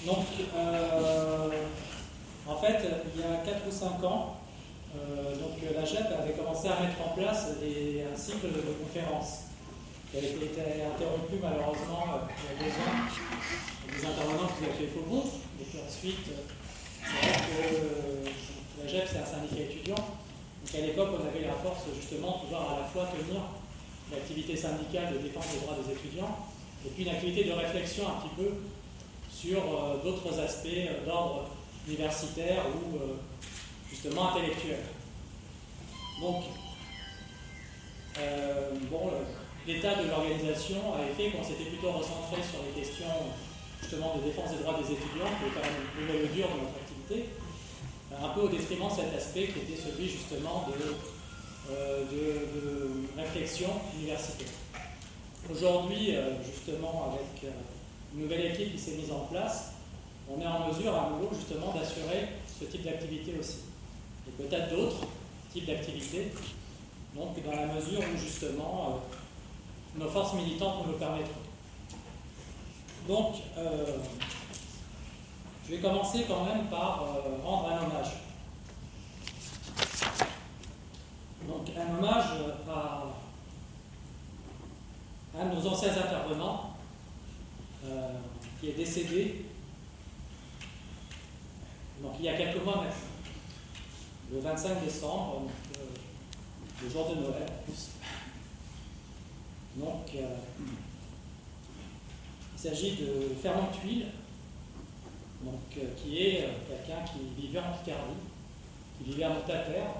Donc, en fait, il y a 4 ou 5 ans, la JEP avait commencé à mettre en place un cycle de conférences qui a été interrompu malheureusement il y a 2 ans, des intervenants qui avaient fait faux bon. Et puis ensuite, c'est vrai que la JEP, c'est un syndicat étudiant. Donc à l'époque, on avait la force justement de pouvoir à la fois tenir l'activité syndicale de défense des droits des étudiants et puis une activité de réflexion un petit peu sur d'autres aspects d'ordre universitaire ou justement intellectuel. Donc, l'état de l'organisation avait fait qu'on s'était plutôt recentré sur les questions justement de défense des droits des étudiants, qui est quand même le noyau dur de notre activité, un peu au détriment de cet aspect qui était celui justement de réflexion universitaire. Aujourd'hui, justement, avec une nouvelle équipe qui s'est mise en place, on est en mesure à nouveau justement d'assurer ce type d'activité aussi. Et peut-être d'autres types d'activités, donc dans la mesure où justement nos forces militantes nous le permettront. Donc, je vais commencer quand même par rendre un hommage. Donc, un hommage à un de nos anciens intervenants qui est décédé donc, il y a quelques mois maintenant, le 25 décembre, donc, le jour de Noël en plus. Donc, il s'agit de Fernand Thuil, qui est quelqu'un qui vivait en Picardie, qui vivait à Montataire,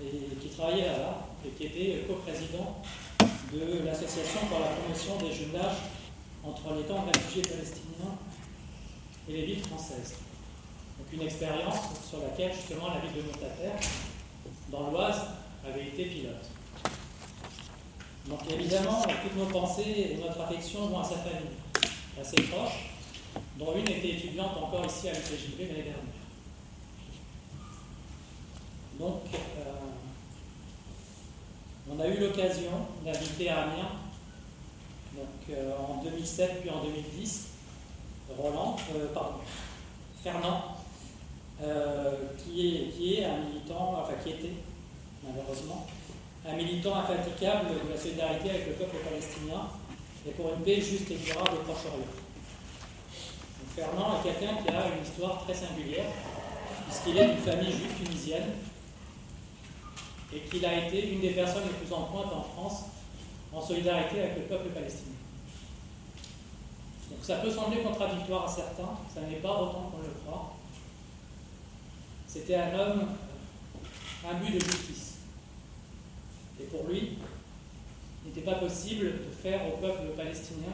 et qui travaillait là-bas, et qui était coprésident de l'Association pour la promotion des jumelages entre les camps de réfugiés palestiniens et les villes françaises. Donc une expérience sur laquelle justement la ville de Montataire, dans l'Oise, avait été pilote. Donc évidemment, toutes nos pensées et notre affection vont à sa famille, assez proche, dont une était étudiante encore ici à l'UPJB l'année dernière. Donc, on a eu l'occasion d'inviter à Amiens, en 2007 puis en 2010, Fernand, qui est un militant, qui était malheureusement un militant infatigable de la solidarité avec le peuple palestinien et pour une paix juste et durable au Proche-Orient. Fernand est quelqu'un qui a une histoire très singulière, puisqu'il est d'une famille juive tunisienne et qu'il a été une des personnes les plus en pointe en France en solidarité avec le peuple palestinien. Donc ça peut sembler contradictoire à certains, ça n'est pas autant qu'on le croit. C'était un homme imbu de justice. Et pour lui, il n'était pas possible de faire au peuple palestinien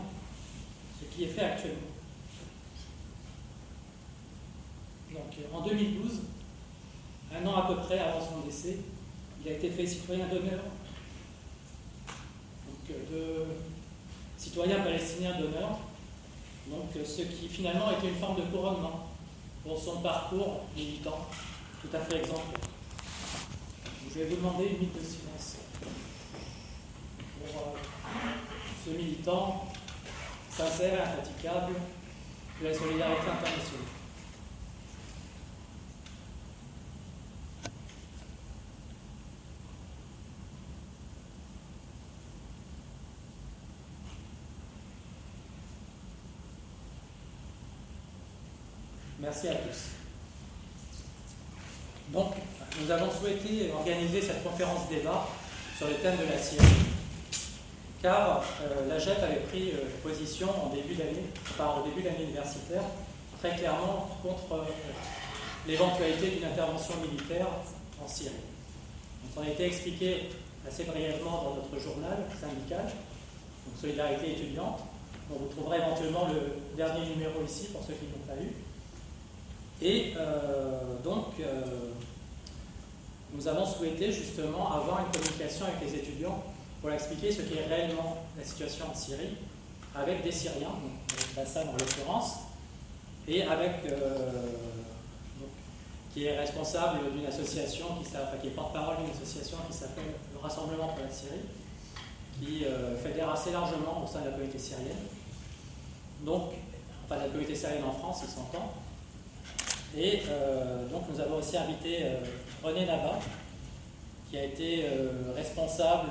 ce qui est fait actuellement. Donc en 2012, un an à peu près avant son décès, il a été fait citoyen d'honneur, de citoyen palestinien d'honneur, ce qui finalement était une forme de couronnement pour son parcours militant tout à fait exemplaire. Je vais vous demander une minute de silence pour ce militant sincère et infatigable de la solidarité internationale. Merci à tous. Donc, nous avons souhaité organiser cette conférence débat sur le thème de la Syrie, car la JEP avait pris position au début de l'année universitaire, très clairement contre l'éventualité d'une intervention militaire en Syrie. On s'en a été expliqué assez brièvement dans notre journal syndical, donc Solidarité étudiante, dont vous trouverez éventuellement le dernier numéro ici pour ceux qui ne l'ont pas eu. Et nous avons souhaité justement avoir une communication avec les étudiants pour expliquer ce qu'est réellement la situation en Syrie, avec des Syriens, avec Bassam en l'occurrence, et avec qui est responsable d'une association, qui est porte-parole d'une association qui s'appelle le Rassemblement pour la Syrie, qui fédère assez largement au sein de la communauté syrienne. Donc, enfin la communauté syrienne en France, il s'entend. Et donc nous avons aussi invité René Naba, qui a été responsable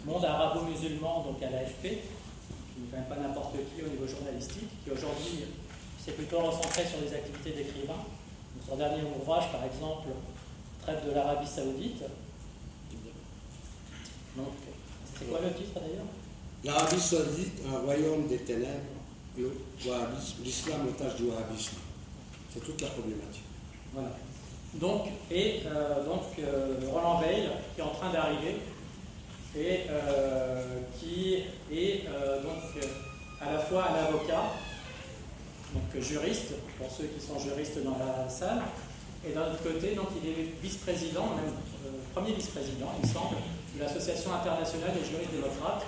monde arabo-musulman, donc à l'AFP, qui n'est quand même pas n'importe qui au niveau journalistique, qui aujourd'hui s'est plutôt recentré sur les activités d'écrivain. Son dernier ouvrage, par exemple, traite de l'Arabie Saoudite. Donc, c'est quoi le titre d'ailleurs? L'Arabie Saoudite, un royaume des ténèbres, l'islam otage du wahhabisme. C'est toute la problématique. Voilà. Donc, Roland Weil, qui est en train d'arriver, et qui est donc à la fois un avocat, donc juriste, pour ceux qui sont juristes dans la salle, et d'un autre côté, donc, il est vice-président, même premier vice-président, il me semble, de l'Association internationale des juristes démocrates,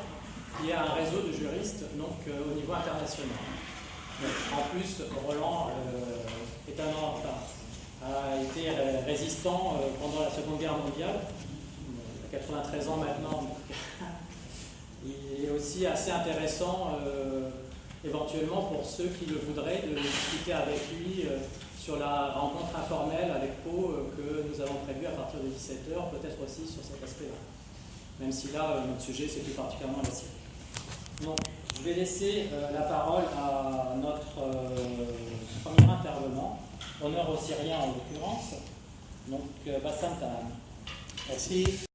qui est un réseau de juristes donc, au niveau international. Donc, en plus, Roland a été résistant pendant la Seconde Guerre mondiale, il a 93 ans maintenant. Il est aussi assez intéressant éventuellement pour ceux qui le voudraient de discuter avec lui sur la rencontre informelle avec Pau que nous avons prévue à partir de 17h, peut-être aussi sur cet aspect-là. Même si là, notre sujet, c'est plus particulièrement la Syrie. Donc, je vais laisser la parole à notre premier intervenant, honneur aux Syriens en l'occurrence, donc Bassam Tahan. Merci.